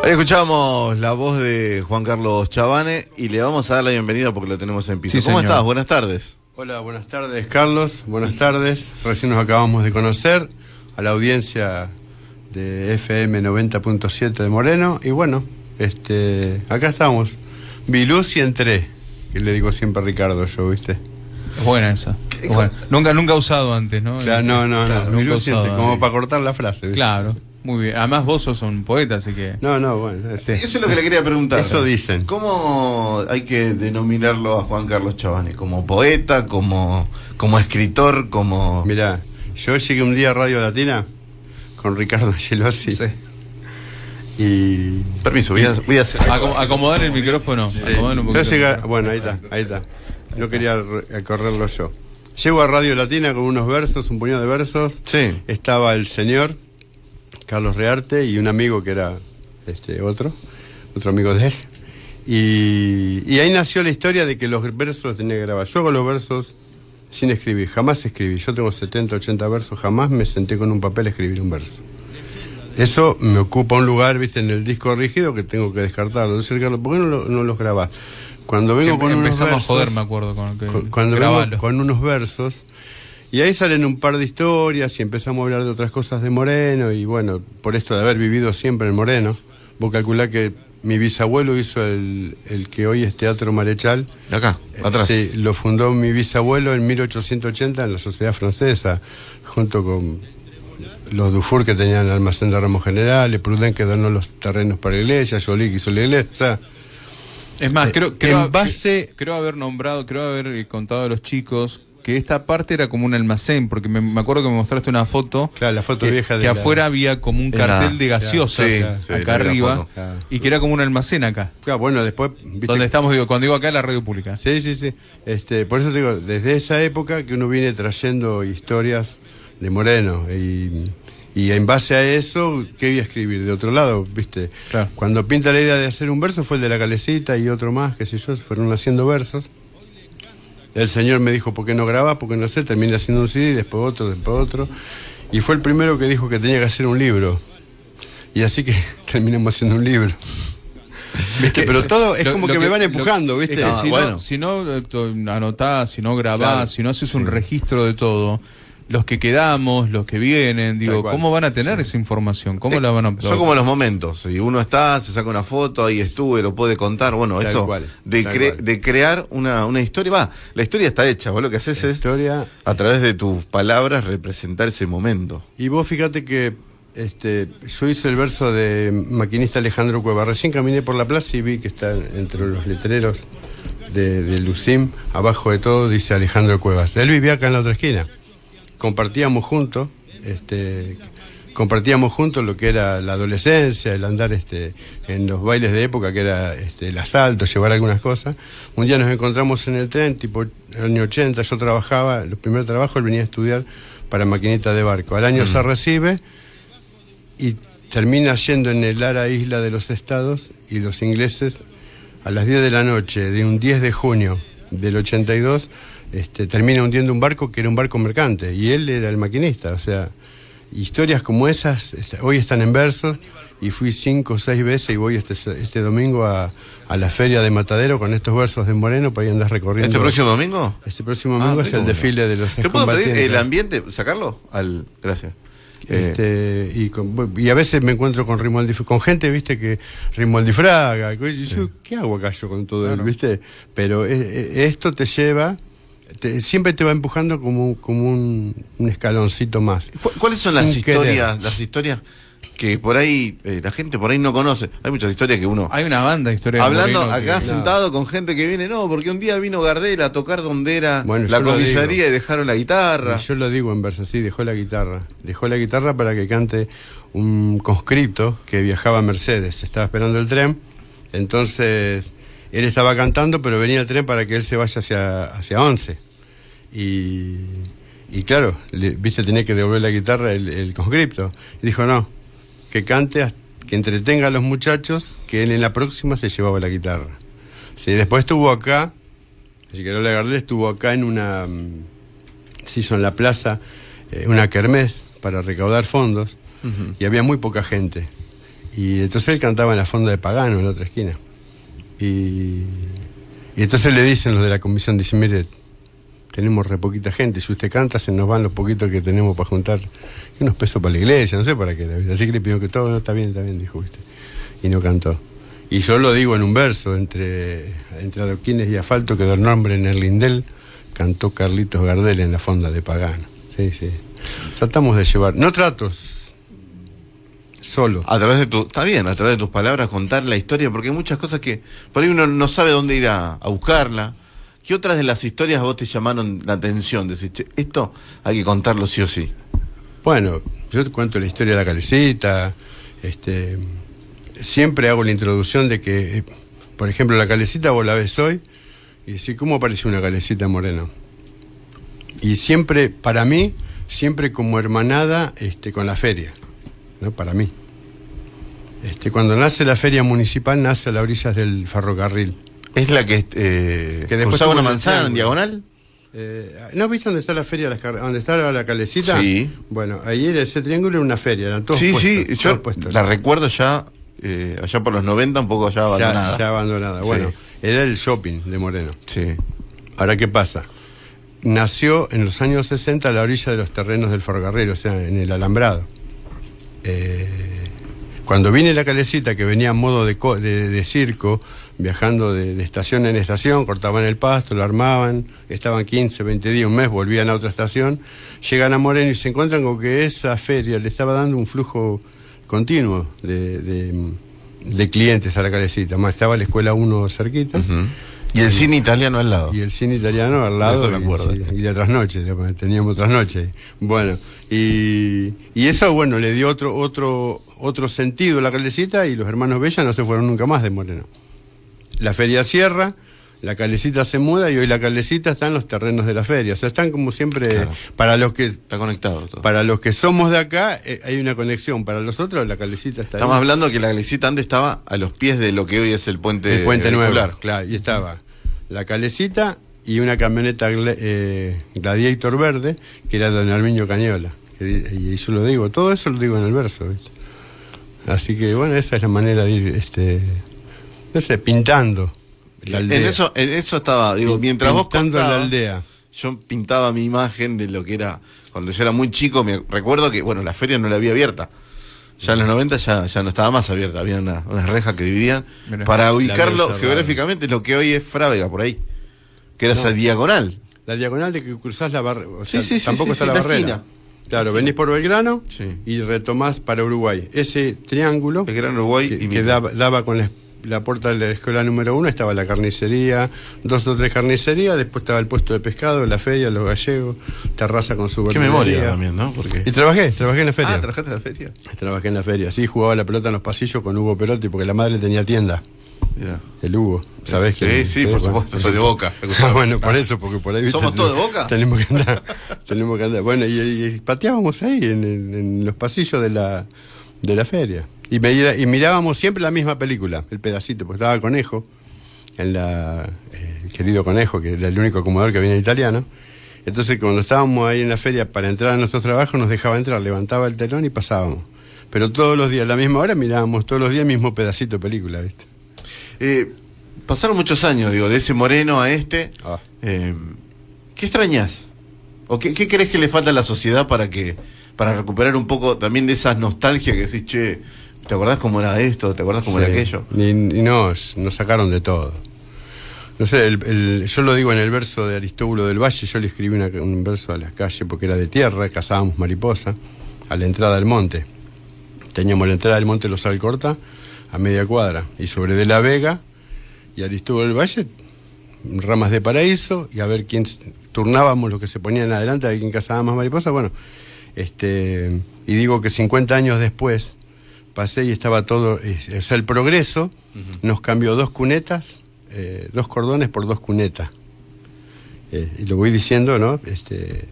Ahí escuchamos la voz de Juan Carlos Chavane y le vamos a dar la bienvenida porque lo tenemos en piso. Sí, ¿Cómo señor. estás? Buenas tardes. Hola, buenas tardes, Carlos. Buenas tardes. Recién nos acabamos de conocer a la audiencia de FM 90.7 de Moreno. Y bueno, acá estamos. Vi luz y entré, que le digo siempre a Ricardo yo, ¿viste? Es buena esa. Es buena. Nunca he usado antes, ¿no? Claro, no. Claro, Vi nunca luz y entré, usado, como sí. para cortar la frase, ¿viste? Claro, muy bien. Además vos sos un poeta, así que... No, bueno. Eso es lo que le quería preguntar. Eso dicen. ¿Cómo hay que denominarlo a Juan Carlos Chavane? ¿Como poeta, como escritor, como...? Mirá, yo llegué un día a Radio Latina con Ricardo Angelosi. Sí. Y... Permiso, voy a hacer... Acomodar el micrófono. Sí. Acomodar un poquito. Yo llegué, bueno, ahí está. No quería correrlo yo. Llego a Radio Latina con unos versos, un puñado de versos. Sí. Estaba el señor Carlos Rearte y un amigo que era otro amigo de él. Y ahí nació la historia de que los versos los tenía que grabar. Yo hago los versos sin escribir, jamás escribí. Yo tengo 70, 80 versos, jamás me senté con un papel a escribir un verso. Eso me ocupa un lugar, viste, en el disco rígido que tengo que descartarlo. Entonces, Carlos, ¿por qué no los grabás? Cuando vengo con unos empezamos versos, a joder, me acuerdo. cuando grabalo. vengo con unos versos, y ahí salen un par de historias y empezamos a hablar de otras cosas de Moreno, y bueno, por esto de haber vivido siempre en Moreno, vos calculá que mi bisabuelo hizo el que hoy es Teatro Marechal. De acá, atrás. Sí, lo fundó mi bisabuelo en 1880 en la Sociedad Francesa, junto con los Dufour que tenían el almacén de ramos generales, Prudent que donó los terrenos para la iglesia, Joly que hizo la iglesia, o sea, Es más, creo haber contado a los chicos que esta parte era como un almacén, porque me acuerdo que me mostraste una foto. Claro, la foto vieja de que afuera había como un cartel de gaseosas sí, acá la arriba, foto. Claro. y que era como un almacén acá. claro, bueno, después, viste, Donde estamos, cuando digo acá, la radio pública. Sí. Por eso te digo, desde esa época que uno viene trayendo historias de Moreno y en base a eso, ¿qué voy a escribir? De otro lado, ¿viste? Claro. Cuando pinta la idea de hacer un verso fue el de la Calecita y otro más, qué sé yo, fueron haciendo versos. El señor me dijo, ¿por qué no grabás? Porque no sé, terminé haciendo un CD, después otro. Y fue el primero que dijo que tenía que hacer un libro. Y así que terminamos haciendo un libro. ¿Viste? Pero todo es como que me van empujando, ¿viste? Es que bueno. si no anotás, si no grabás, Claro. si no haces un registro de todo, los que quedamos, los que vienen, digo, Tal cual. ¿cómo van a tener esa información? ¿Cómo la van a Son como los momentos. Si uno está, se saca una foto, ahí estuve, lo puede contar. Bueno, Tal esto cual, de, tal cual. de crear una historia. La historia está hecha. Vos lo que haces La es, historia. a través de tus palabras, representar ese momento. Y vos fíjate que yo hice el verso de Maquinista Alejandro Cueva. Recién caminé por la plaza y vi que está entre los letreros de Lucim, abajo de todo dice Alejandro Cuevas. Él vivía acá en la otra esquina. Compartíamos juntos lo que era la adolescencia, el andar en los bailes de época, que era el asalto, llevar algunas cosas. Un día nos encontramos en el tren, tipo año 80, yo trabajaba, los primeros trabajos, él venía a estudiar para maquinita de barco. Al año se recibe y termina yendo en el Ara Isla de los Estados, y los ingleses a las 10 de la noche de un 10 de junio del 82 termina hundiendo un barco que era un barco mercante, y él era el maquinista. O sea, historias como esas hoy están en versos, y fui 5 o 6 veces y voy este domingo a la feria de Matadero con estos versos de Moreno para ir a andar recorriendo. ¿Este próximo domingo? Este próximo domingo es el bueno. desfile de los ¿Te puedo pedir excombatientes. el ambiente, sacarlo? Gracias. Y a veces me encuentro con con gente, viste, que Rimoldi Fraga, y yo, ¿qué hago acá yo con todo él, viste? Pero esto te lleva, siempre te va empujando como un escaloncito más. ¿Cuáles son Sin las historias? querer. Las historias que por ahí la gente por ahí no conoce. Hay muchas historias que uno... Hay una banda de historias de Hablando Moreno acá que- sentado con gente que viene, no, porque un día vino Gardel a tocar donde era Bueno, la yo lo comisaría digo. y dejaron la guitarra. Y yo lo digo en verso, sí, dejó la guitarra para que cante un conscripto que viajaba a Mercedes, estaba esperando el tren, entonces él estaba cantando, pero venía el tren para que él se vaya hacia 11, y claro, viste, tenía que devolver la guitarra el conscripto, y dijo no, que cante, que entretenga a los muchachos, que él en la próxima se llevaba la guitarra. Sí, después estuvo acá, Giquerola Gardel estuvo acá se hizo en la plaza una kermés para recaudar fondos, y había muy poca gente. Y entonces él cantaba en la fonda de Pagano, en la otra esquina. Y entonces le dicen los de la comisión, dicen, mire, tenemos re poquita gente, si usted canta se nos van los poquitos que tenemos para juntar unos pesos para la iglesia, no sé para qué, así que le pidió que todo, no, está bien, dijo, ¿viste? Y no cantó. Y yo lo digo en un verso, entre adoquines y asfalto quedó el nombre en el lindel, cantó Carlitos Gardel en la fonda de Pagano. Sí. Tratamos de llevar, no tratos, solo. A través de está bien, a través de tus palabras contar la historia, porque hay muchas cosas que por ahí uno no sabe dónde ir a buscarla. ¿Qué otras de las historias a vos te llamaron la atención? Decís, che, esto hay que contarlo sí o sí. Bueno, yo te cuento la historia de la Calecita, siempre hago la introducción de que, por ejemplo, la Calecita vos la ves hoy y decís, ¿cómo apareció una Calecita Moreno? Y siempre, para mí, siempre como hermanada con la feria, ¿no? Para mí. Cuando nace la feria municipal, nace a las orillas del ferrocarril. ¿Es la que cruzaba una manzana en diagonal? ¿No viste dónde está la feria, dónde está la Calecita? Sí. Bueno, ahí era ese triángulo, era una feria, eran todos puestos. Sí, yo puestos. La recuerdo ya, allá por los 90, un poco ya abandonada. Ya abandonada, bueno, era el shopping de Moreno. Sí. Ahora, ¿qué pasa? Nació en los años 60 a la orilla de los terrenos del ferrocarril, o sea, en el alambrado. Cuando viene la Calecita, que venía en modo de circo, viajando de estación en estación, cortaban el pasto, lo armaban, estaban 15, 20 días, un mes, volvían a otra estación, llegan a Moreno y se encuentran con que esa feria le estaba dando un flujo continuo de clientes a la Calecita. Más estaba la escuela 1 cerquita. Uh-huh. Y el cine italiano al lado. Y el cine italiano al lado. Eso me acuerdo. Y la trasnoche, teníamos trasnoche. Bueno, y eso, bueno, le dio otro sentido a la Calecita, y los hermanos Bella no se fueron nunca más de Moreno. La feria cierra, la Calecita se muda, y hoy la Calecita está en los terrenos de la feria. O sea, están como siempre, claro. Para los que está conectado todo. Para los que somos de acá, hay una conexión. Para los otros, la Calecita está Estamos hablando que la Calecita antes estaba a los pies de lo que hoy es el puente nuevo, claro, y estaba la Calecita y una camioneta Gladiator verde, que era don Arminio Cañola. Y yo lo digo, todo eso lo digo en el verso, ¿viste? Así que, bueno, esa es la manera de ir, no sé, pintando la aldea. En eso estaba, digo, mientras vos contabas, la aldea. Yo pintaba mi imagen de lo que era, cuando yo era muy chico, me recuerdo que, bueno, la feria no la había abierta. Ya en los 90 ya no estaba más abierta, había unas rejas que dividían. Mirá, para ubicarlo geográficamente, lo que hoy es Frávega, por ahí, que era esa diagonal. La diagonal de que cruzás la barrera, o sea, tampoco está la barrera. Esquina. Claro, venís por Belgrano y retomás para Uruguay. Ese triángulo Belgrano, Uruguay, que daba con la puerta de la escuela número 1, estaba la carnicería, 2 o 3 carnicerías, después estaba el puesto de pescado, la feria, los gallegos, terraza con su verdulería. Qué memoria también, ¿no? Porque... Y trabajé en la feria. Ah, ¿trabajaste en la feria? Trabajé en la feria, sí, jugaba la pelota en los pasillos con Hugo Perotti, porque la madre tenía tienda. Mirá. El Hugo, ¿sabés quién? Sí, por supuesto, soy de Boca. Bueno, por eso, porque por ahí... ¿Somos todos de Boca? Tenemos que andar. Bueno, y pateábamos ahí, en los pasillos de la feria. Y mirábamos siempre la misma película, El Pedacito, porque estaba Conejo, el querido Conejo, que era el único acomodador que había en italiano. Entonces, cuando estábamos ahí en la feria para entrar a nuestros trabajos, nos dejaba entrar, levantaba el telón y pasábamos. Pero todos los días, a la misma hora, mirábamos todos los días el mismo pedacito de película, ¿viste? Pasaron muchos años, digo, de ese Moreno a este. ¿Qué extrañas? ¿O qué crees que le falta a la sociedad para recuperar un poco también de esas nostalgias que decís, che, ¿te acordás cómo era esto? ¿Te acordás cómo era aquello? Y nos sacaron de todo. No sé, yo lo digo en el verso de Aristóbulo del Valle, yo le escribí un verso a la calle porque era de tierra, cazábamos mariposa, a la entrada del monte. Teníamos la entrada del monte Los Alcorta a media cuadra, y sobre De la Vega y Aristóbulo del Valle, Ramas de Paraíso, y a ver quién turnábamos los que se ponían adelante, a ver quién cazaba más mariposas. Bueno, y digo que 50 años después pasé y estaba todo, o sea, el progreso nos cambió 2 cunetas, 2 cordones por 2 cunetas. Y lo voy diciendo, ¿no?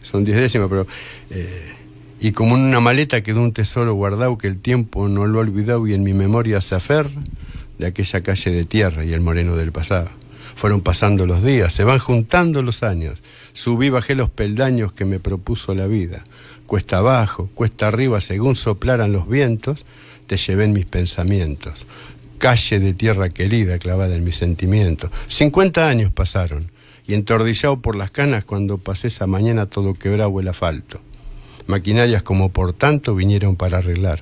Son 10 décimas, pero... y como en una maleta quedó un tesoro guardado que el tiempo no lo ha olvidado y en mi memoria se aferra de aquella calle de tierra y el Moreno del pasado. Fueron pasando los días, se van juntando los años. Subí, bajé los peldaños que me propuso la vida. Cuesta abajo, cuesta arriba, según soplaran los vientos, te llevé en mis pensamientos. Calle de tierra querida clavada en mis sentimientos. 50 años pasaron, y entordillado por las canas cuando pasé esa mañana todo quebrado el asfalto. Maquinarias como por tanto vinieron para arreglar.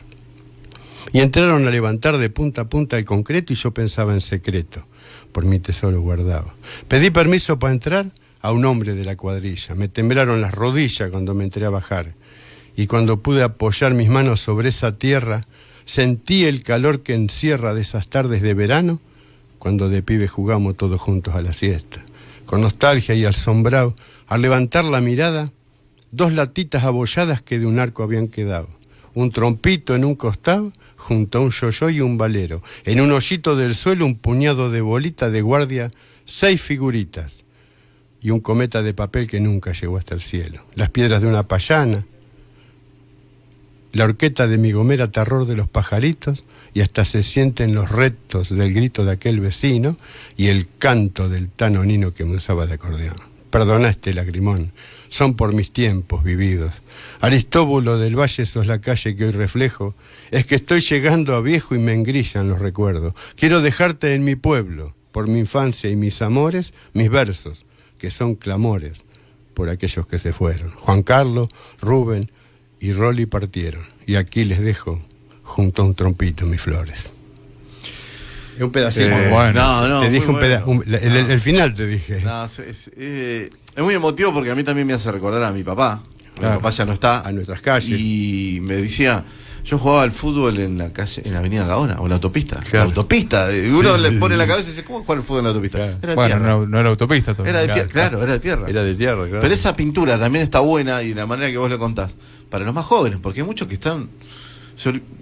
Y entraron a levantar de punta a punta el concreto y yo pensaba en secreto, por mi tesoro guardado. Pedí permiso para entrar a un hombre de la cuadrilla. Me temblaron las rodillas cuando me entré a bajar. Y cuando pude apoyar mis manos sobre esa tierra, sentí el calor que encierra de esas tardes de verano, cuando de pibe jugamos todos juntos a la siesta. Con nostalgia y asombrado, al levantar la mirada, 2 latitas abolladas que de un arco habían quedado. Un trompito en un costado, junto a un yoyo y un valero. En un hoyito del suelo un puñado de bolita de guardia, 6 figuritas. Y un cometa de papel que nunca llegó hasta el cielo. Las piedras de una payana, la horqueta de mi gomera terror de los pajaritos, y hasta se sienten los retos del grito de aquel vecino y el canto del tano Nino que me usaba de acordeón. Perdona este lagrimón, son por mis tiempos vividos. Aristóbulo del Valle, sos la calle que hoy reflejo. Es que estoy llegando a viejo y me engrillan los recuerdos. Quiero dejarte en mi pueblo, por mi infancia y mis amores, mis versos, que son clamores por aquellos que se fueron. Juan Carlos, Rubén y Rolly partieron, y aquí les dejo junto a un trompito mis flores. Es un pedacito. No, te dije un pedazo. El final te dije. No, es muy emotivo porque a mí también me hace recordar a mi papá. Claro. Mi papá ya no está. A nuestras calles. Y me decía, yo jugaba al fútbol en la calle, en la avenida Gaona, o en la autopista. Claro. La autopista. Y uno le pone en la cabeza y dice, ¿cómo jugar al fútbol en la autopista? Claro. Era de Bueno, tierra. no era autopista todavía. Era de tierra, claro, era de tierra. Era de tierra, claro. Pero esa pintura también está buena y la manera que vos le contás. Para los más jóvenes, porque hay muchos que están...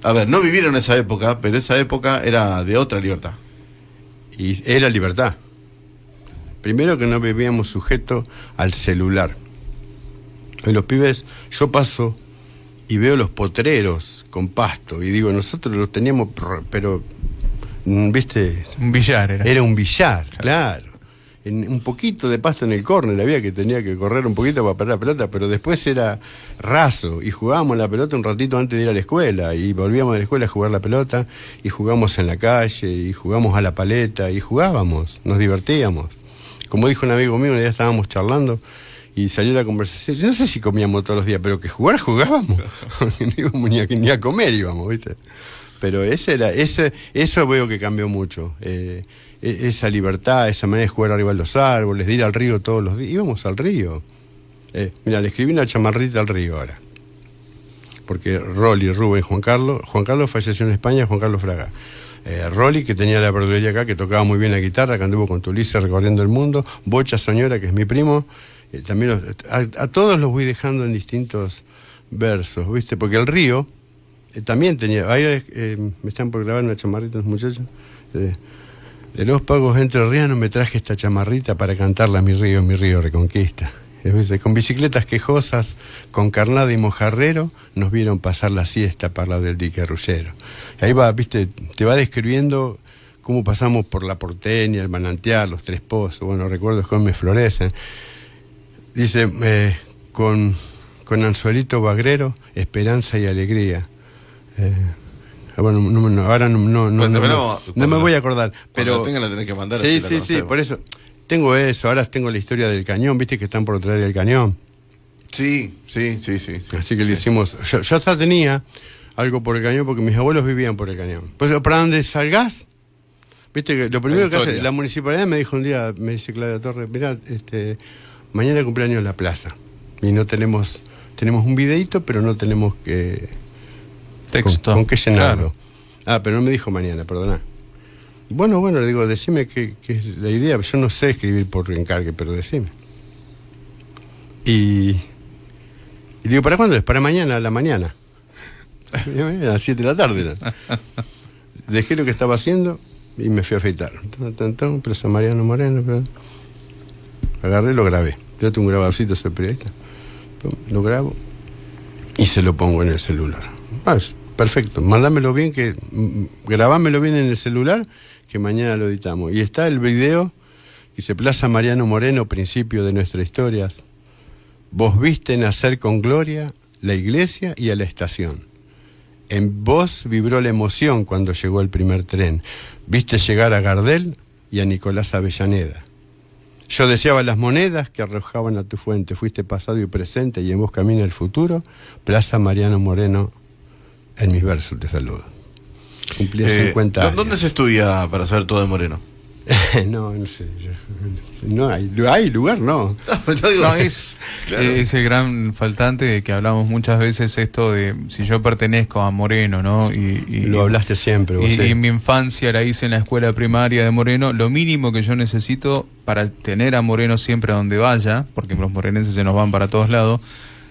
A ver, no vivieron esa época, pero esa época era de otra libertad. Y era libertad. Primero que no vivíamos sujetos al celular. Hoy los pibes, yo paso y veo los potreros con pasto y digo, nosotros los teníamos, pero, ¿viste? Un billar era. Era un billar, claro. Un poquito de pasto en el córner, había que tenía que correr un poquito para perder la pelota, pero después era raso y jugábamos la pelota un ratito antes de ir a la escuela y volvíamos de la escuela a jugar la pelota y jugamos en la calle y jugamos a la paleta y jugábamos, nos divertíamos. Como dijo un amigo mío, un día estábamos charlando y salió la conversación, yo no sé si comíamos todos los días, pero que jugábamos, no íbamos ni a comer íbamos, ¿viste? Pero eso veo que cambió mucho. Esa libertad, esa manera de jugar arriba de los árboles, de ir al río todos los días. Íbamos al río. Mira, le escribí una chamarrita al río ahora. Porque Rolly, Rubén, Juan Carlos falleció en España, Juan Carlos Fraga. Rolly, que tenía la verdulería acá, que tocaba muy bien la guitarra, que anduvo con Tulice recorriendo el mundo. Bocha Soñora, que es mi primo. También a todos los voy dejando en distintos versos, ¿viste? Porque el río también tenía... Ahí me están por grabar una chamarrita los muchachos. De los pagos entrerrianos me traje esta chamarrita para cantarla mi río Reconquista. Con bicicletas quejosas, con carnada y mojarrero, nos vieron pasar la siesta para la del dique Rullero. Ahí va, viste, te va describiendo cómo pasamos por la Porteña, el Manantial, los Tres Pozos, bueno, recuerdos que me florecen. Dice, con anzuelito bagrero, esperanza y alegría. Bueno, ahora no me voy a acordar, pero cuando tenga la tenés que mandar. Sí, por eso tengo eso. Ahora tengo la historia del cañón, viste que están por traer el cañón. Sí. Así que le hicimos. Yo hasta tenía algo por el cañón porque mis abuelos vivían por el cañón. Pues para donde salgas, viste que lo primero que hace la municipalidad me dijo un día, me dice Claudia Torres, mirá, mañana cumpleaños en la plaza y no tenemos un videíto, pero no tenemos que texto. ¿Con qué llenarlo? Claro. Pero no me dijo mañana, perdona. Bueno, le digo, decime qué es la idea. Yo no sé escribir por encargue, pero decime. Y digo, ¿para cuándo es? Para mañana, a la mañana. A las 7 de la tarde. Dejé lo que estaba haciendo y me fui a afeitar. Presa Mariano Moreno. Agarré y lo grabé. Yo tengo un grabadorcito, soy periodista. Lo grabo y se lo pongo en el celular. Perfecto, mándamelo bien, grabámelo bien en el celular, que mañana lo editamos. Y está el video que dice Plaza Mariano Moreno, principio de nuestras historias. Vos viste nacer con gloria la iglesia y a la estación. En vos vibró la emoción cuando llegó el primer tren. Viste llegar a Gardel y a Nicolás Avellaneda. Yo deseaba las monedas que arrojaban a tu fuente. Fuiste pasado y presente y en vos camina el futuro. Plaza Mariano Moreno, en mis versos te saludo. Cumplí 50 años. ¿Dónde se estudia para saber todo de Moreno? No sé. No hay lugar, no. No, es el gran faltante de que hablamos muchas veces esto de si yo pertenezco a Moreno, ¿no? Y lo hablaste siempre vos. Y en mi infancia la hice en la escuela primaria de Moreno. Lo mínimo que yo necesito para tener a Moreno siempre a donde vaya, porque los morenenses se nos van para todos lados,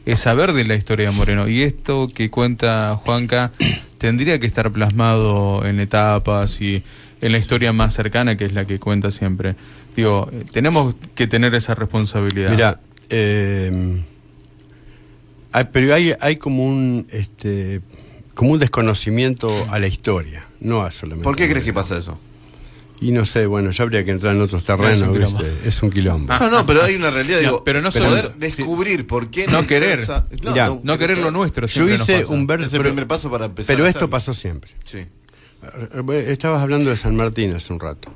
es saber de la historia de Moreno. Y esto que cuenta Juanca tendría que estar plasmado en etapas y en la historia más cercana, que es la que cuenta siempre. Digo, tenemos que tener esa responsabilidad. Mira, pero hay como un desconocimiento a la historia, no a solamente. ¿Por qué crees que pasa eso? Y no sé, bueno, ya habría que entrar en otros terrenos, es un quilombo. No, pero hay una realidad, digo, pero no poder descubrir por qué no querer, no querer lo nuestro. Yo hice un verso, es el primer paso para empezar. Pero esto pasó siempre. Sí. Estabas hablando de San Martín hace un rato,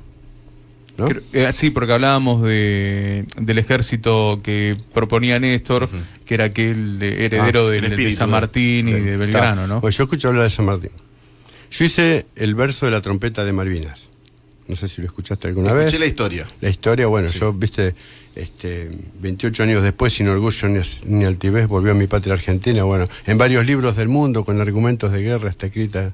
¿no? Sí, porque hablábamos del ejército que proponía Néstor, que era aquel heredero de San Martín y de Belgrano, ¿no? Pues yo escuché hablar de San Martín. Yo hice el verso de la trompeta de Malvinas. No sé si lo escuchaste alguna vez. Escuché la historia. La historia, bueno, sí. Yo, 28 años después, sin orgullo ni altivez, volvió a mi patria argentina. Bueno, en varios libros del mundo, con argumentos de guerra, está escrita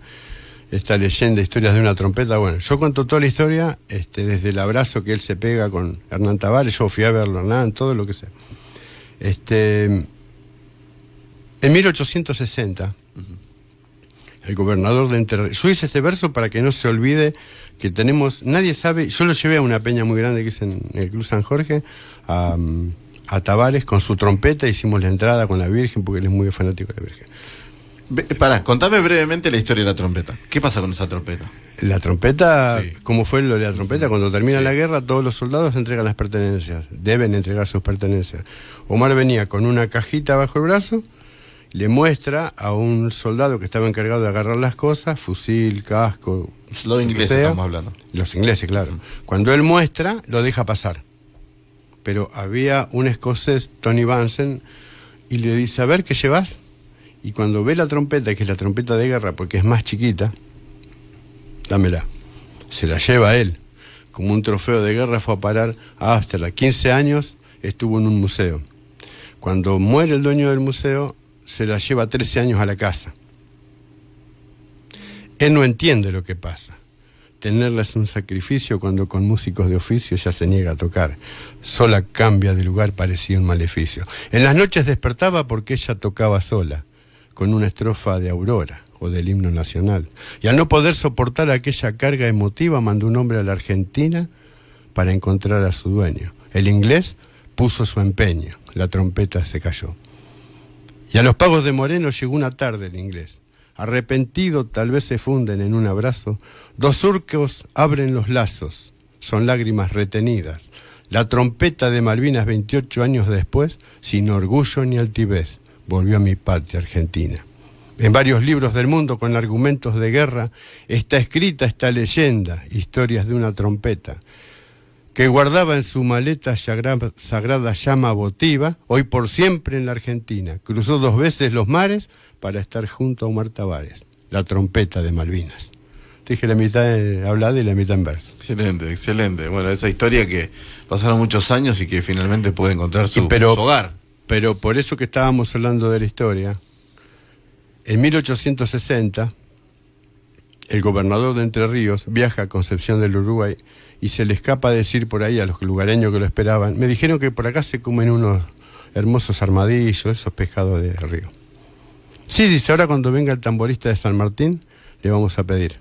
esta leyenda, historias de una trompeta. Bueno, yo cuento toda la historia, desde el abrazo que él se pega con Hernán Tavares. Yo fui a verlo, Hernán, todo lo que sea. En 1860, el gobernador de Entre Ríos. Yo hice este verso para que no se olvide que tenemos, nadie sabe, yo lo llevé a una peña muy grande que es en el Club San Jorge, a Tavares con su trompeta, hicimos la entrada con la Virgen, porque él es muy fanático de la Virgen. Contame brevemente la historia de la trompeta. ¿Qué pasa con esa trompeta? La trompeta, sí. ¿Cómo fue lo de la trompeta? Cuando termina la guerra, todos los soldados entregan las pertenencias, deben entregar sus pertenencias. Omar venía con una cajita bajo el brazo, le muestra a un soldado que estaba encargado de agarrar las cosas, fusil, casco. Los ingleses estamos hablando. Los ingleses, claro. Cuando él muestra, lo deja pasar. Pero había un escocés, Tony Vansen, y le dice, a ver, ¿qué llevas? Y cuando ve la trompeta, que es la trompeta de guerra, porque es más chiquita, dámela. Se la lleva él. Como un trofeo de guerra fue a parar a Ámsterdam. 15 años estuvo en un museo. Cuando muere el dueño del museo, se la lleva 13 años a la casa. Él no entiende lo que pasa. Tenerla es un sacrificio cuando con músicos de oficio ya se niega a tocar. Sola cambia de lugar, parecía un maleficio. En las noches despertaba porque ella tocaba sola, con una estrofa de Aurora o del himno nacional. Y al no poder soportar aquella carga emotiva, mandó un hombre a la Argentina para encontrar a su dueño. El inglés puso su empeño, la trompeta se cayó. Y a los pagos de Moreno llegó una tarde el inglés. Arrepentido, tal vez se funden en un abrazo. Dos surcos abren los lazos, son lágrimas retenidas. La trompeta de Malvinas 28 años después, sin orgullo ni altivez, volvió a mi patria Argentina. En varios libros del mundo con argumentos de guerra está escrita esta leyenda, historias de una trompeta, que guardaba en su maleta sagrada llama votiva, hoy por siempre en la Argentina. Cruzó 2 veces los mares para estar junto a Omar Tavares, la trompeta de Malvinas. Te dije la mitad hablada y la mitad en verso. Excelente, excelente. Bueno, esa historia que pasaron muchos años y que finalmente puede encontrar su hogar. Pero por eso que estábamos hablando de la historia, en 1860, el gobernador de Entre Ríos viaja a Concepción del Uruguay y se le escapa decir por ahí a los lugareños que lo esperaban, me dijeron que por acá se comen unos hermosos armadillos, esos pescados de río. Sí, ahora cuando venga el tamborista de San Martín, le vamos a pedir.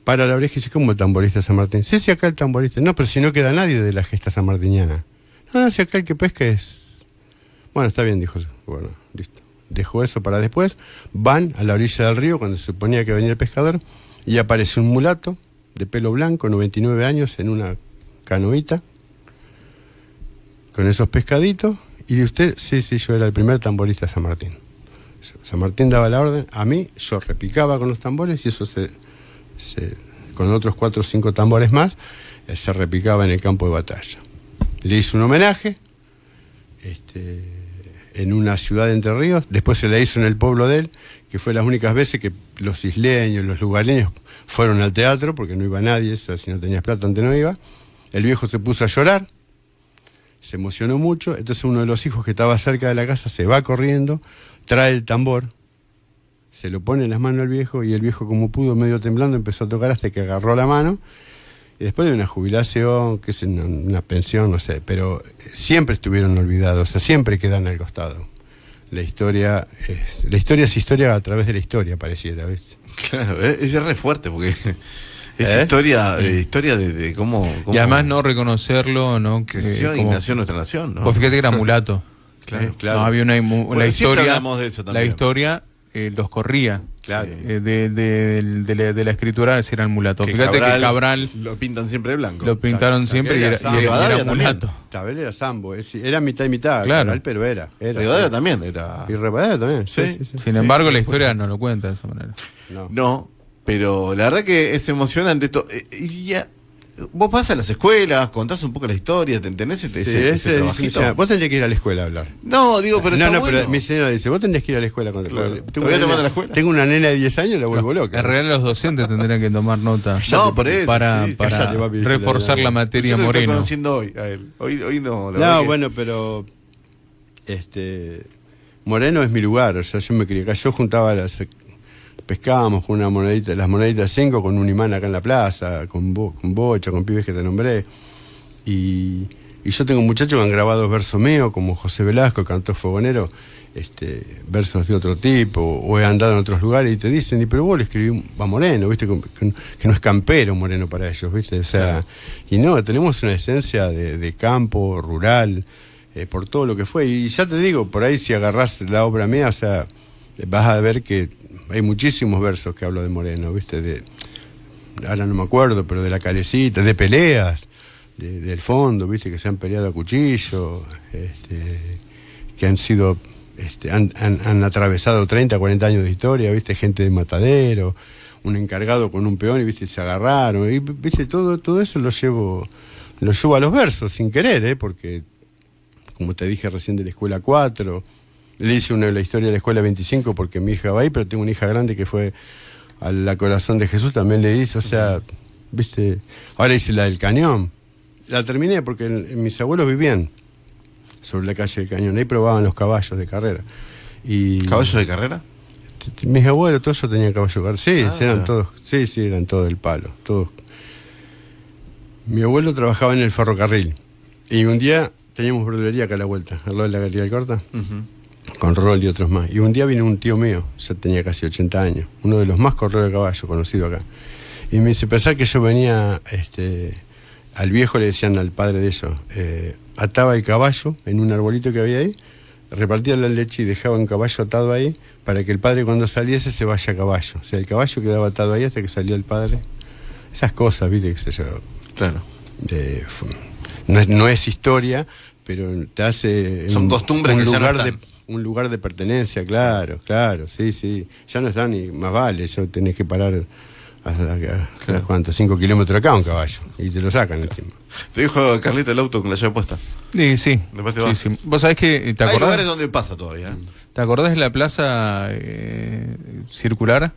Para la oreja y dice, ¿cómo el tamborista de San Martín? Sí, acá el tamborista. No, pero si no queda nadie de la gesta sanmartiniana. No, si acá el que pesca es... Bueno, está bien, dijo. Bueno, listo. Dejó eso para después. Van a la orilla del río, cuando se suponía que venía el pescador, y aparece un mulato de pelo blanco, 99 años, en una canoita, con esos pescaditos, y usted, sí, yo era el primer tamborista de San Martín. San Martín daba la orden, a mí yo repicaba con los tambores y eso con otros 4 o 5 tambores más, se repicaba en el campo de batalla. Le hice un homenaje en una ciudad de Entre Ríos, después se le hizo en el pueblo de él, que fue las únicas veces que los isleños, los lugareños fueron al teatro, porque no iba nadie, o sea, si no tenías plata antes no iba. El viejo se puso a llorar, se emocionó mucho, entonces uno de los hijos que estaba cerca de la casa se va corriendo, trae el tambor, se lo pone en las manos al viejo, y el viejo, como pudo, medio temblando, empezó a tocar hasta que agarró la mano. Y después de una jubilación, que es una pensión, no sé, pero siempre estuvieron olvidados, o sea, siempre quedan al costado. La historia es historia a través de la historia, pareciera, ¿viste? Claro, es re fuerte, porque es historia de cómo... Y además no reconocerlo, ¿no? Creció y nació nuestra nación, ¿no? Pues fíjate que era mulato. Claro. No, había la historia, de eso también. la historia los corría. Claro. De la escritura eran mulatos. Fíjate que Cabral lo pintan siempre de blanco. Lo pintaron siempre y era mulato. Tabel era sambo, era mitad y mitad, claro. Cabral, pero era Rivadavia también era. Y Rivadavia también, sí. Sin embargo, la historia no lo cuenta de esa manera. No, pero la verdad que es emocionante esto. Y ya, vos vas a las escuelas, contás un poco la historia, ¿tenés ese trabajito? Vos tendrías que ir a la escuela a hablar. No, digo, pero no, está pero bueno. Mi señora dice, vos tendrías que ir a la escuela. Claro. ¿Todavía te mandan a la escuela? Tengo una nena de 10 años, la vuelvo loca. En realidad los docentes tendrían que tomar nota. No, por eso. Para reforzar la materia Moreno. Estoy conociendo hoy a él. Hoy no. No, bueno, pero Moreno es mi lugar. O sea, yo me crié acá. Yo juntaba pescábamos con las moneditas 5 con un imán acá en la plaza, con bocha, con pibes que te nombré. Y yo tengo muchachos que han grabado versos míos, como José Velasco, cantor fogonero, versos de otro tipo, o he andado en otros lugares y te dicen, pero vos le escribí a Moreno, ¿viste? Que no es campero Moreno para ellos, ¿viste? O sea, claro. Y no, tenemos una esencia de campo, rural, por todo lo que fue. Y ya te digo, por ahí si agarrás la obra mía, o sea, vas a ver que hay muchísimos versos que hablo de Moreno, ¿viste? Ahora no me acuerdo, pero de la calecita, de peleas, del fondo, ¿viste? Que se han peleado a cuchillo, que han sido, han atravesado 30, 40 años de historia, ¿viste? Gente de matadero, un encargado con un peón y, ¿viste? Se agarraron, y, ¿viste? Todo eso lo llevo a los versos, sin querer, porque, como te dije recién, de la escuela 4... Le hice la historia de la escuela 25 porque mi hija va ahí, pero tengo una hija grande que fue a la Corazón de Jesús, también le hice, o sea, ¿viste? Ahora hice la del Cañón. La terminé porque mis abuelos vivían sobre la calle del Cañón, ahí probaban los caballos de carrera. ¿Caballos de carrera? Mis abuelos, todos ellos tenían caballos de carrera. Sí, eran todos, eran todos del palo, todos. Mi abuelo trabajaba en el ferrocarril y un día teníamos verdulería acá a la vuelta, al lado de la Galería del Corta. Con Rol y otros más. Y un día vino un tío mío, ya tenía casi 80 años, uno de los más corredores de caballo conocido acá. Y me dice, pensar que yo venía, al viejo le decían al padre de ellos, ataba el caballo en un arbolito que había ahí, repartía la leche y dejaba un caballo atado ahí para que el padre cuando saliese se vaya a caballo. O sea, el caballo quedaba atado ahí hasta que salía el padre. Esas cosas, ¿viste? Que sé yo. Claro. No es historia, pero te hace... Son costumbres que ya no están. Un lugar de pertenencia, claro, sí. Ya no está ni más vale, eso tenés que parar a ¿cuánto? 5 kilómetros acá un caballo, y te lo sacan encima. Te dijo Carlito el auto con la llave puesta. Sí. Después te vas. Sí. Vos sabés que... Hay lugares donde pasa todavía. ¿Te acordás de la plaza circular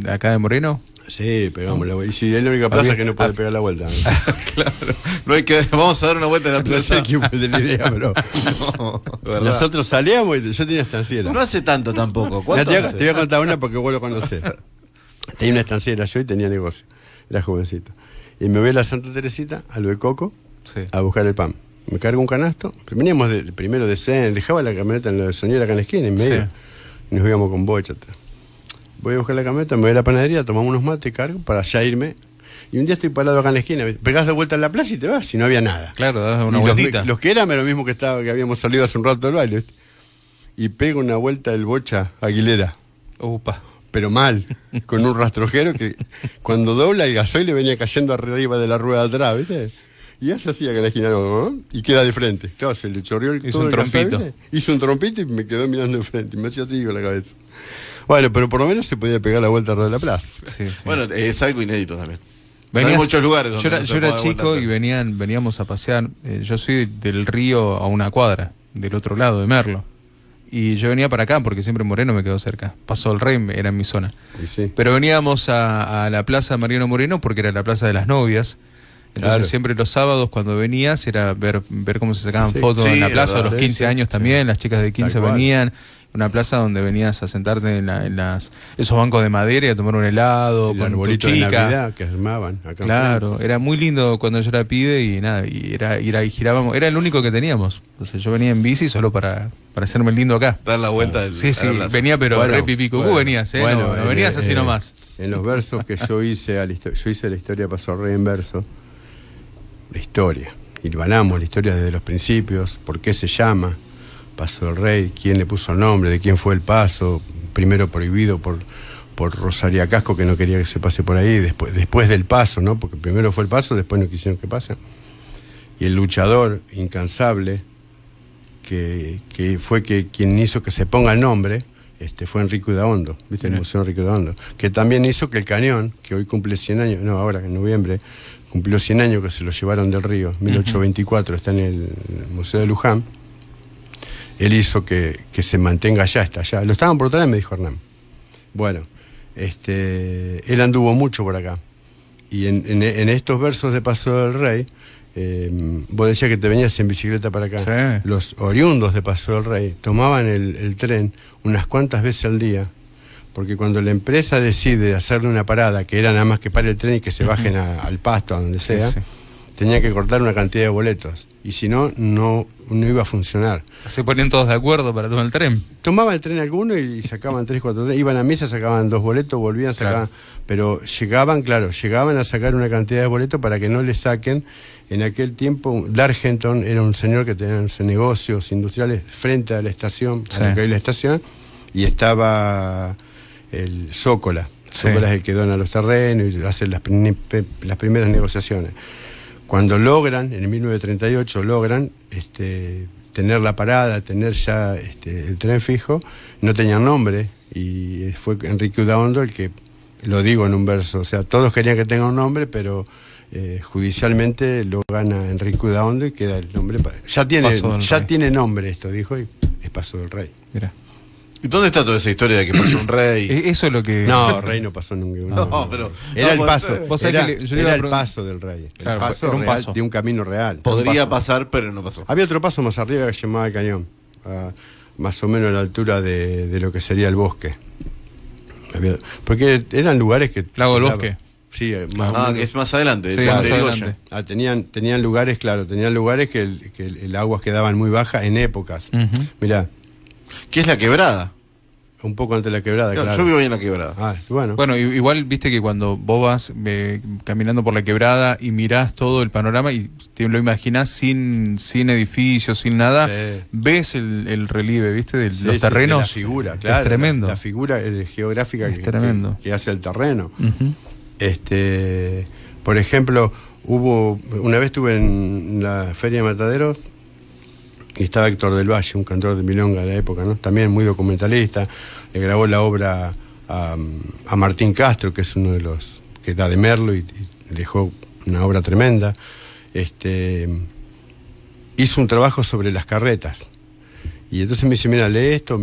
acá de Moreno? Sí, pegamos la vuelta. Y si es la única plaza que no puede pegar la vuelta. Claro. No hay que... Vamos a dar una vuelta de la plaza. No sé quién fue de la idea, pero... No, nosotros salíamos y yo tenía estanciera. No hace tanto tampoco. Te voy a contar una porque vos lo conocés. Tenía una estanciera yo y tenía negocio. Era jovencito. Y me voy a la Santa Teresita, a lo de Coco, a buscar el pan. Me cargo un canasto. Veníamos primero de Sen, dejaba la camioneta en la soñera acá en la esquina, en medio. Y nos íbamos con bocha. Voy a buscar la camioneta, me voy a la panadería, tomamos unos mates, cargo, para ya irme. Y un día estoy parado acá en la esquina, pegás de vuelta en la plaza y te vas, si no había nada. Claro, das una vueltita. Los que eran lo mismo que habíamos salido hace un rato del baile, ¿viste? Y pego una vuelta del Bocha Aguilera. Upa. Pero mal, con un rastrojero que cuando dobla el gasoil le venía cayendo arriba de la rueda de atrás, ¿viste? Y hace así acá en la esquina, ¿no? Y queda de frente. Claro, se le chorreó hizo un trompito. Hizo un trompito y me quedó mirando de frente. Y me hacía así con la cabeza. Bueno, pero por lo menos se podía pegar la vuelta alrededor de la plaza. Sí. Bueno, es algo inédito también. Venías, hay muchos lugares donde yo era chico y veníamos a pasear. Yo soy del río a una cuadra, del otro lado, de Merlo. Y yo venía para acá porque siempre Moreno me quedó cerca. Paso del Rey era en mi zona. Sí. Pero veníamos a la plaza Mariano Moreno porque era la plaza de las novias. Entonces claro, siempre los sábados cuando venías era ver cómo se sacaban fotos en la plaza. A los 15 años también, las chicas de 15 venían. Una plaza donde venías a sentarte en esos bancos de madera y a tomar un helado con tu chica. De Navidad que armaban acá. Claro, era muy lindo cuando yo era pibe y nada, y girábamos, era el único que teníamos. Entonces yo venía en bici solo para hacerme el lindo acá. Dar la vuelta sí, venía pero re pipí cucú venías, no venías así nomás. En los versos que yo hice, yo hice la historia Paso del Rey en verso, la historia. Y vanamos la historia desde los principios, por qué se llama Paso del Rey, quién le puso el nombre, de quién fue el paso, primero prohibido por Rosaria Casco, que no quería que se pase por ahí, después del paso, ¿no? Porque primero fue el paso, después no quisieron que pase. Y el luchador incansable, que fue quien hizo que se ponga el nombre, fue Enrico Daondo, ¿viste? El Museo Enrico Daondo, que también hizo que el cañón, que hoy cumple 100 años, no, ahora en noviembre, cumplió 100 años que se lo llevaron del río, 1824, está en el Museo de Luján. Él hizo que se mantenga allá, está allá. Lo estaban por traer, me dijo Hernán. Bueno, él anduvo mucho por acá. Y en estos versos de Paso del Rey, vos decías que te venías en bicicleta para acá. Sí. Los oriundos de Paso del Rey tomaban el tren unas cuantas veces al día, porque cuando la empresa decide hacerle una parada, que era nada más que pare el tren y que se bajen al pasto, a donde sea, tenía que cortar una cantidad de boletos. Y si no iba a funcionar. Se ponían todos de acuerdo para tomar el tren. Tomaban el tren alguno y sacaban 3, 4 trenes. Iban a misa, sacaban 2 boletos, volvían, sacaban. Claro. Pero llegaban a sacar una cantidad de boletos para que no le saquen. En aquel tiempo, Dargenton era un señor que tenía negocios industriales frente a la estación, a lo que hay la estación, y estaba el Zócola. Zócola es el que dona los terrenos y hace las primeras negociaciones. Cuando logran, en el 1938, tener la parada, tener ya el tren fijo, no tenían nombre, y fue Enrique Daondo el que, lo digo en un verso, o sea, todos querían que tenga un nombre, pero judicialmente lo gana Enrique Daondo y queda el nombre. Ya tiene nombre esto, dijo, y es Paso del Rey. Mira. ¿Y dónde está toda esa historia de que pasó un rey? Eso es lo que... No, rey no pasó nunca. No, pero... Era el paso. Era el paso del rey. El paso era un real, paso de un camino real. Podría pasar, pero no pasó. Había otro paso más arriba que se llamaba el Cañón. Más o menos a la altura de lo que sería el bosque. Porque eran lugares que... Lago del Bosque. Sí, que es más adelante. Sí, más adelante. Tenían lugares, claro, que el agua quedaban muy baja en épocas. Mirá. ¿Qué es la quebrada? Un poco antes de la quebrada, claro. Yo vivo ahí en la quebrada. Bueno, igual viste que cuando vos vas caminando por la quebrada y mirás todo el panorama y te lo imaginás sin edificios, sin nada, ves el relieve, viste, de los terrenos. De la figura, claro. Es tremendo. La figura geográfica que hace el terreno. Por ejemplo, una vez estuve en la Feria de Mataderos y estaba Héctor del Valle, un cantor de milonga de la época, ¿no? También muy documentalista. Le grabó la obra a Martín Castro, que es uno de los que da de Merlo, y dejó una obra tremenda. Hizo un trabajo sobre las carretas. Y entonces me dice, mira esto.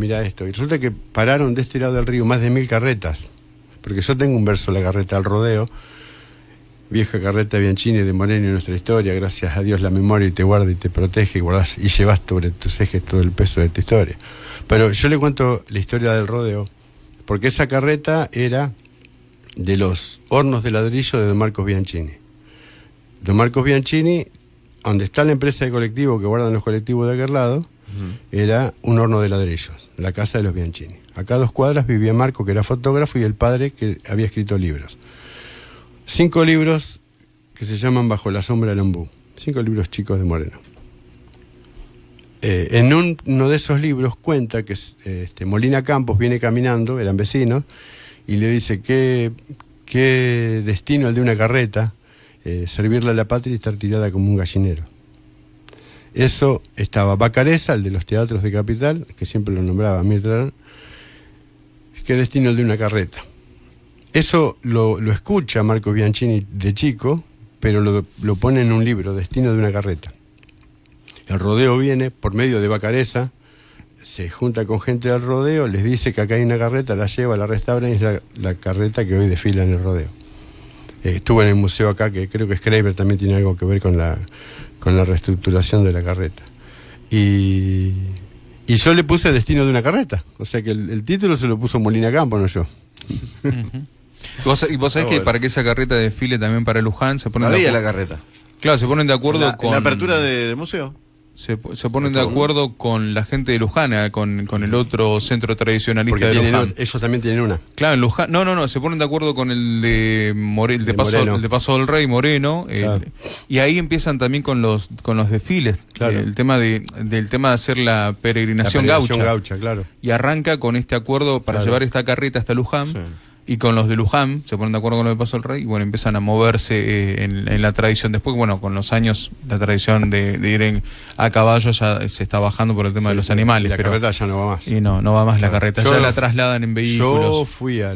Y resulta que pararon de este lado del río más de 1000 carretas. Porque yo tengo un verso, la carreta del rodeo. Vieja carreta Bianchini de Moreno en nuestra historia, gracias a Dios la memoria y te guarda y te protege y llevas sobre tus ejes todo el peso de tu historia. Pero yo le cuento la historia del rodeo, porque esa carreta era de los hornos de ladrillo de don Marcos Bianchini. Don Marcos Bianchini, donde está la empresa de colectivo que guardan los colectivos de aquel lado, era un horno de ladrillos, la casa de los Bianchini. Acá a 2 cuadras vivía Marco, que era fotógrafo, y el padre, que había escrito libros. 5 libros que se llaman Bajo la sombra del ombú. 5 libros chicos de Moreno. En uno de esos libros cuenta que Molina Campos viene caminando, eran vecinos, y le dice qué destino el de una carreta servirle a la patria y estar tirada como un gallinero. Eso estaba Bacareza, el de los teatros de Capital, que siempre lo nombraba Mirta, qué destino el de una carreta. Eso lo escucha Marco Bianchini de chico, pero lo pone en un libro, Destino de una carreta. El rodeo viene por medio de Bacareza, se junta con gente del rodeo, les dice que acá hay una carreta, la lleva, la restauran y es la carreta que hoy desfila en el rodeo. Estuvo en el museo acá, que creo que Schreiber también tiene algo que ver con la reestructuración de la carreta. Y yo le puse Destino de una carreta, o sea que el título se lo puso Molina Campo, no yo. Y vos sabés que para que esa carreta desfile también para Luján se ponen la carreta. Claro, se ponen de acuerdo con la apertura del museo. Se ponen de acuerdo con la gente de Luján, con el otro centro tradicionalista de Luján. Ellos también tienen una. Claro, en Luján, no, se ponen de acuerdo con el de Paso del Rey, Moreno, claro. Y ahí empiezan también con los desfiles, claro. El tema de hacer la peregrinación gaucha, claro. Y arranca con este acuerdo para llevar esta carreta hasta Luján. Sí. Y con los de Luján se ponen de acuerdo con lo de Paso del Rey y bueno, empiezan a moverse en la tradición. Después, bueno, con los años la tradición de ir a caballo ya se está bajando por el tema de los animales. La carreta ya no va más. Y no va más la carreta, ya la trasladan en vehículos. Yo fui a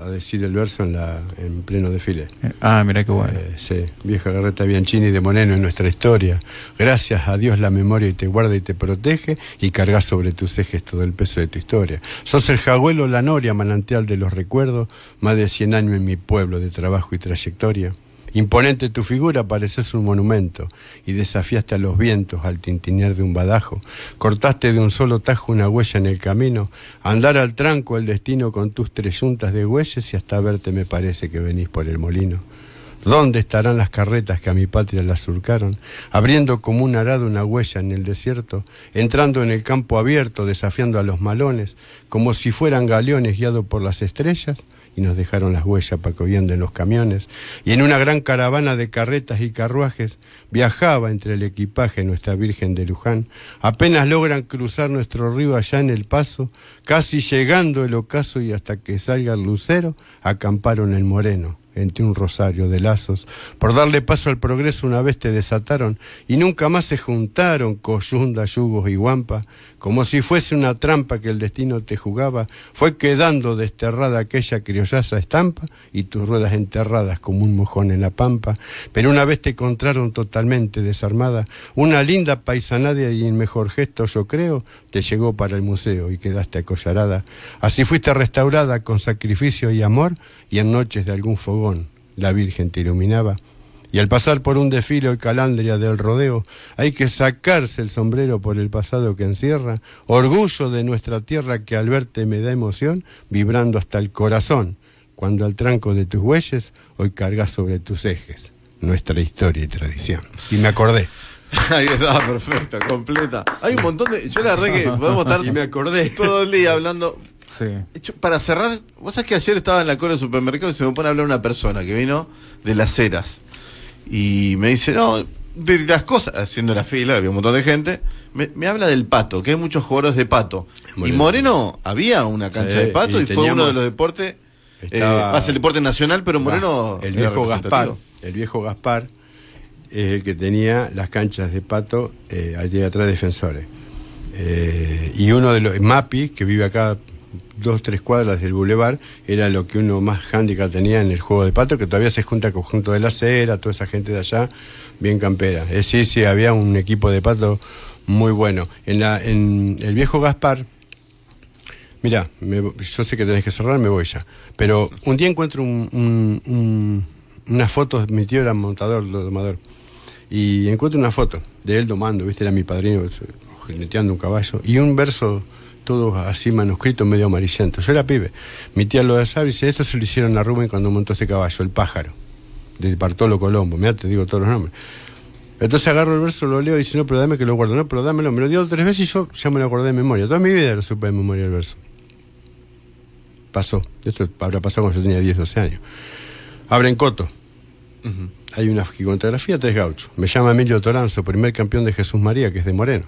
decir el verso en pleno desfile. Mirá qué bueno. Sí, vieja carreta Bianchini de Moreno en nuestra historia. Gracias a Dios la memoria y te guarda y te protege y cargas sobre tus ejes todo el peso de tu historia. Sos el jagüelo, la noria, manantial de los recuerdo, más de 100 años en mi pueblo de trabajo y trayectoria. Imponente tu figura, pareces un monumento, y desafiaste a los vientos al tintinear de un badajo. Cortaste de un solo tajo una huella en el camino, andar al tranco el destino con tus 3 yuntas de bueyes y hasta verte me parece que venís por el molino. ¿Dónde estarán las carretas que a mi patria la surcaron? Abriendo como un arado una huella en el desierto, entrando en el campo abierto, desafiando a los malones, como si fueran galeones guiados por las estrellas, y nos dejaron las huellas pacoviendo en los camiones, y en una gran caravana de carretas y carruajes viajaba entre el equipaje nuestra Virgen de Luján. Apenas logran cruzar nuestro río allá en el paso, casi llegando el ocaso y hasta que salga el lucero, acamparon en Moreno, entre un rosario de lazos. Por darle paso al progreso una vez te desataron y nunca más se juntaron coyunda, yugos y guampa. Como si fuese una trampa que el destino te jugaba, fue quedando desterrada aquella criollaza estampa y tus ruedas enterradas como un mojón en la pampa. Pero una vez te encontraron totalmente desarmada, una linda paisanada y en mejor gesto yo creo, te llegó para el museo y quedaste acollarada. Así fuiste restaurada con sacrificio y amor y en noches de algún fogón la Virgen te iluminaba. Y al pasar por un desfile o calandria del rodeo, hay que sacarse el sombrero por el pasado que encierra, orgullo de nuestra tierra que al verte me da emoción, vibrando hasta el corazón, cuando al tranco de tus bueyes hoy cargas sobre tus ejes nuestra historia y tradición. Y me acordé. Ahí está, perfecta, completa. Hay un montón de... Yo la verdad que podemos estar y me acordé todo el día hablando... Sí. Para cerrar, vos sabés que ayer estaba en la cola del supermercado y se me pone a hablar una persona que vino de Las Heras y me dice, no, de las cosas, haciendo la fila, había un montón de gente, me habla del pato, que hay muchos jugadores de pato. Y Moreno había una cancha de pato y fue uno de los deportes, el deporte nacional, pero Moreno... El viejo Gaspar es el que tenía las canchas de pato allí atrás de Defensores. Y uno de los, Mapi, que vive acá 2-3 cuadras del Boulevard, era lo que uno más handicap tenía en el juego de pato, que todavía se junta conjunto de la acera, toda esa gente de allá, bien campera. Sí, había un equipo de pato muy bueno. En el viejo Gaspar, mirá, yo sé que tenés que cerrar, me voy ya, pero un día encuentro unas fotos, mi tío era domador, y encuentro una foto de él domando, viste, era mi padrino, jineteando un caballo, y un verso todo así manuscrito, medio amarillento. Yo era pibe. Mi tía lo sabe y dice, esto se lo hicieron a Rubén cuando montó este caballo, el pájaro, de Bartolo Colombo. Mirá, te digo todos los nombres. Entonces agarro el verso, lo leo y dice, no, pero dame que lo guardo. No, pero dámelo. Me lo dio 3 veces y yo ya me lo acordé de memoria. Toda mi vida lo supe de memoria el verso. Pasó. Esto habrá pasado cuando yo tenía 10, 12 años. Abren Coto. Hay una gigantografía, 3 gauchos. Me llama Emilio Toranzo, primer campeón de Jesús María, que es de Moreno.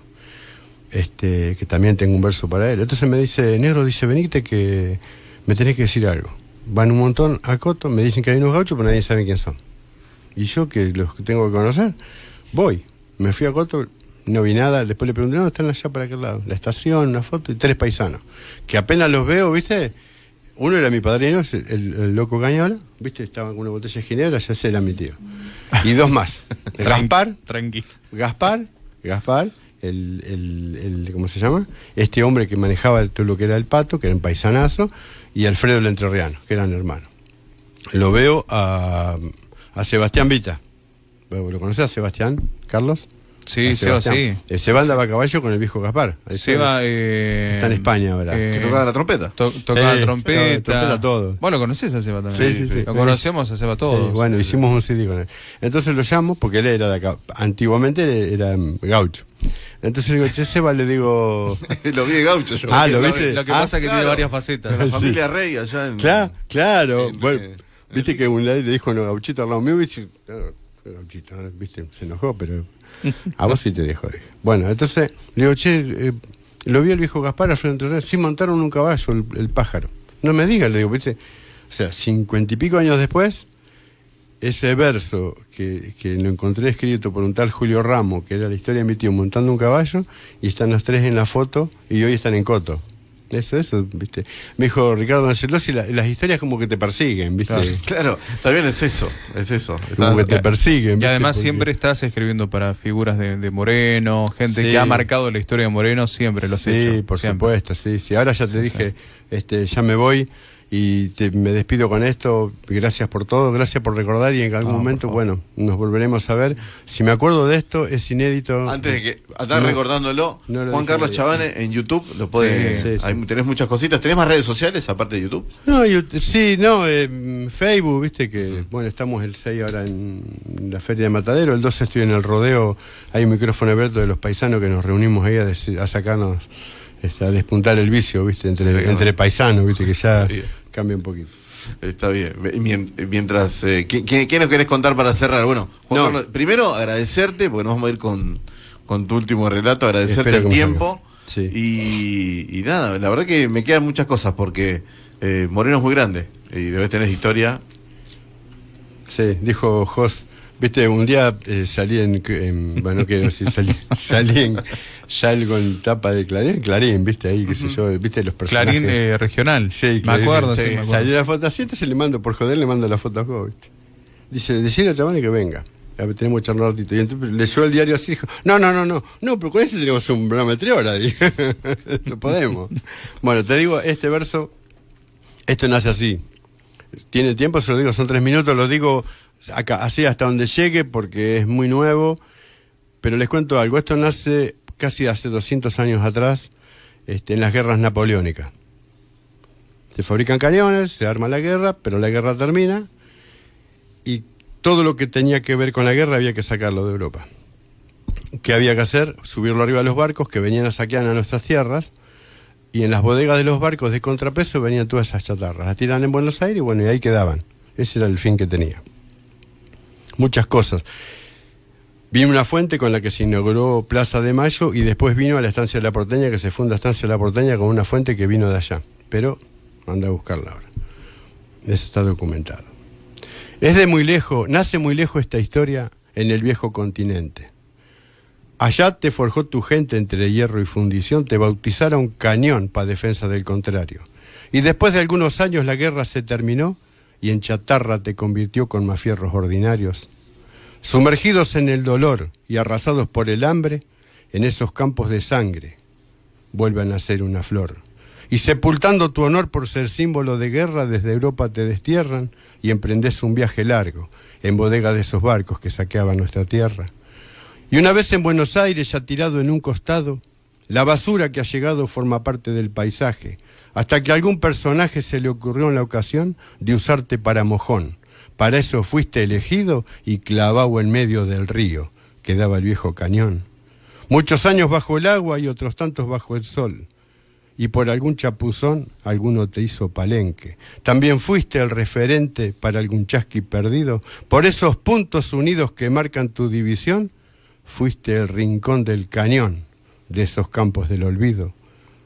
Que también tengo un verso para él. Entonces me dice, negro, dice, venite que me tenés que decir algo. Van un montón a Coto, me dicen que hay unos gauchos, pero nadie sabe quién son. Y yo, que los tengo que conocer, voy. Me fui a Coto, no vi nada. Después le pregunté, no, están allá para aquel lado. La estación, una foto y 3 paisanos. Que apenas los veo, ¿viste? Uno era mi padrino, el loco Cañola, ¿viste? Estaba con una botella de ginebra, ya ese era mi tío. Y 2 más. Gaspar, el ¿cómo se llama? Este hombre que manejaba todo lo que era el Pato, que era un paisanazo, y Alfredo el Entrerriano, que eran hermanos. Lo veo a Sebastián Vita. ¿Lo conoces a Sebastián, Carlos? Sí, Seba, sí. Seba andaba a caballo con el viejo Gaspar. Seba está en España ahora. Que tocaba la trompeta. Tocaba la trompeta. Todo. Bueno, ¿lo conocés a Seba también? Sí. Lo conocemos a Seba todos. Sí, bueno, hicimos un CD con él. Entonces lo llamo, porque él era de acá. Antiguamente era gaucho. Entonces le digo, che, Seba, le digo... Lo vi de gaucho yo. ¿lo viste? Lo que pasa es que tiene varias facetas. La familia Rey allá en... Claro. Bueno, viste que un lado le dijo, no, gauchito al lado mío, y gauchito, viste, se enojó, pero... A vos sí te dejo, dije. Bueno, entonces le digo, che, lo vi el viejo Gaspar al frente de sí montaron un caballo, el pájaro. No me digas, le digo, viste. O sea, 50 y pico años después, ese verso que lo encontré escrito por un tal Julio Ramo, que era la historia de mi tío montando un caballo, y están los 3 en la foto, y hoy están en Coto. Eso, viste. Me dijo Ricardo Ancelosi, las historias como que te persiguen, viste. Claro, también es eso. Como que te persiguen. Y además siempre estás escribiendo para figuras de Moreno, gente que ha marcado la historia de Moreno, siempre lo has hecho. Sí, por siempre. Supuesto, sí. Ahora ya te dije, ya me voy y me despido con esto. Gracias por todo, gracias por recordar, y en algún momento, bueno, nos volveremos a ver. Si me acuerdo de esto, es inédito. Antes de que andar recordándolo, Juan Carlos Chavane en YouTube, lo puedes. Tenés muchas cositas. ¿Tenés más redes sociales aparte de YouTube? No, Facebook, viste que, bueno, estamos el 6 ahora en la Feria de Matadero, el 12 estoy en el rodeo, hay un micrófono abierto de los paisanos que nos reunimos ahí a sacarnos, a despuntar el vicio, viste, entre paisanos, viste, que ya cambia un poquito. Está bien. Mientras, ¿qué nos querés contar para cerrar? Bueno, Juan Carlos, primero agradecerte, porque nos vamos a ir con tu último relato, agradecerte el tiempo. Sí. Y nada, la verdad que me quedan muchas cosas, porque Moreno es muy grande y debes tener historia. Sí, dijo Jos. Viste, un día salí bueno, no quiero decir, salí en algo en tapa de Clarín, viste ahí, qué sé yo, viste los personajes. Clarín regional. Sí, me acuerdo. Salió la foto así, entonces le mando, por joder, le mando la foto a Jos, viste. Dice, decirle al chabón que venga. Tenemos que charlar un ratito. Y entonces leyó el diario así, dijo, no, pero con eso tenemos un programa de 3 horas, dije. No podemos. Bueno, te digo, este verso, esto nace así. Tiene tiempo, se lo digo, son 3 minutos, lo digo acá, así hasta donde llegue, porque es muy nuevo, pero les cuento algo. Esto nace casi hace 200 años atrás, en las guerras napoleónicas. Se fabrican cañones, se arma la guerra, pero la guerra termina, y todo lo que tenía que ver con la guerra había que sacarlo de Europa. ¿Qué había que hacer? Subirlo arriba de los barcos que venían a saquear a nuestras tierras, y en las bodegas de los barcos de contrapeso venían todas esas chatarras. Las tiran en Buenos Aires y bueno, y ahí quedaban. Ese era el fin que tenía. Muchas cosas. Vino una fuente con la que se inauguró Plaza de Mayo, y después vino a la Estancia de la Porteña, que se funda Estancia de la Porteña con una fuente que vino de allá. Pero anda a buscarla ahora. Eso está documentado. Nace muy lejos esta historia en el viejo continente. Allá te forjó tu gente entre hierro y fundición, te bautizaron cañón para defensa del contrario. Y después de algunos años la guerra se terminó y en chatarra te convirtió con mafierros ordinarios. Sumergidos en el dolor y arrasados por el hambre, en esos campos de sangre vuelve a nacer una flor. Y sepultando tu honor por ser símbolo de guerra, desde Europa te destierran y emprendes un viaje largo en bodega de esos barcos que saqueaban nuestra tierra. Y una vez en Buenos Aires, ya tirado en un costado, la basura que ha llegado forma parte del paisaje, hasta que a algún personaje se le ocurrió en la ocasión de usarte para mojón. Para eso fuiste elegido y clavado en medio del río, que daba el viejo cañón. Muchos años bajo el agua y otros tantos bajo el sol. Y por algún chapuzón, alguno te hizo palenque. También fuiste el referente para algún chasqui perdido. Por esos puntos unidos que marcan tu división, fuiste el rincón del cañón de esos campos del olvido.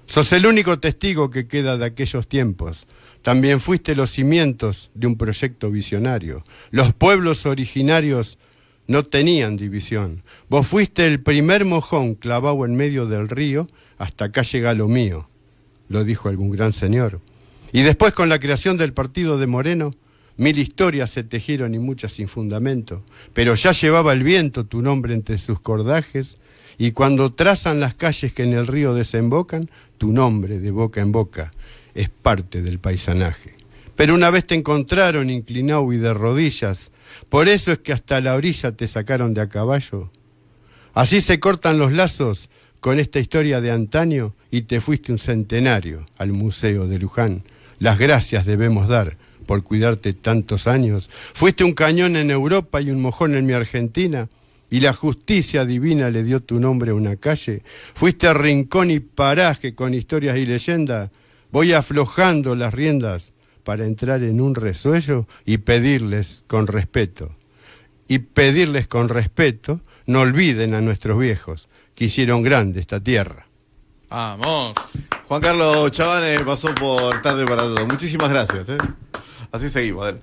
Sos el único testigo que queda de aquellos tiempos. también fuiste los cimientos de un proyecto visionario. Los pueblos originarios no tenían división. Vos fuiste el primer mojón clavado en medio del río, hasta acá llega lo mío, lo dijo algún gran señor. Y después, con la creación del partido de Moreno, 1000 historias se tejieron y muchas sin fundamento, pero ya llevaba el viento tu nombre entre sus cordajes, y cuando trazan las calles que en el río desembocan, tu nombre de boca en boca es parte del paisanaje. Pero una vez te encontraron inclinado y de rodillas, por eso es que hasta la orilla te sacaron de a caballo. Así se cortan los lazos con esta historia de antaño, y te fuiste un centenario al Museo de Luján. Las gracias debemos dar por cuidarte tantos años. Fuiste un cañón en Europa y un mojón en mi Argentina, y la justicia divina le dio tu nombre a una calle. Fuiste a rincón y paraje con historias y leyendas. Voy aflojando las riendas para entrar en un resuello y pedirles con respeto. No olviden a nuestros viejos que hicieron grande esta tierra. ¡Vamos! Juan Carlos Chavane pasó por Tarde para Todo. Muchísimas gracias. Así seguimos. Dale.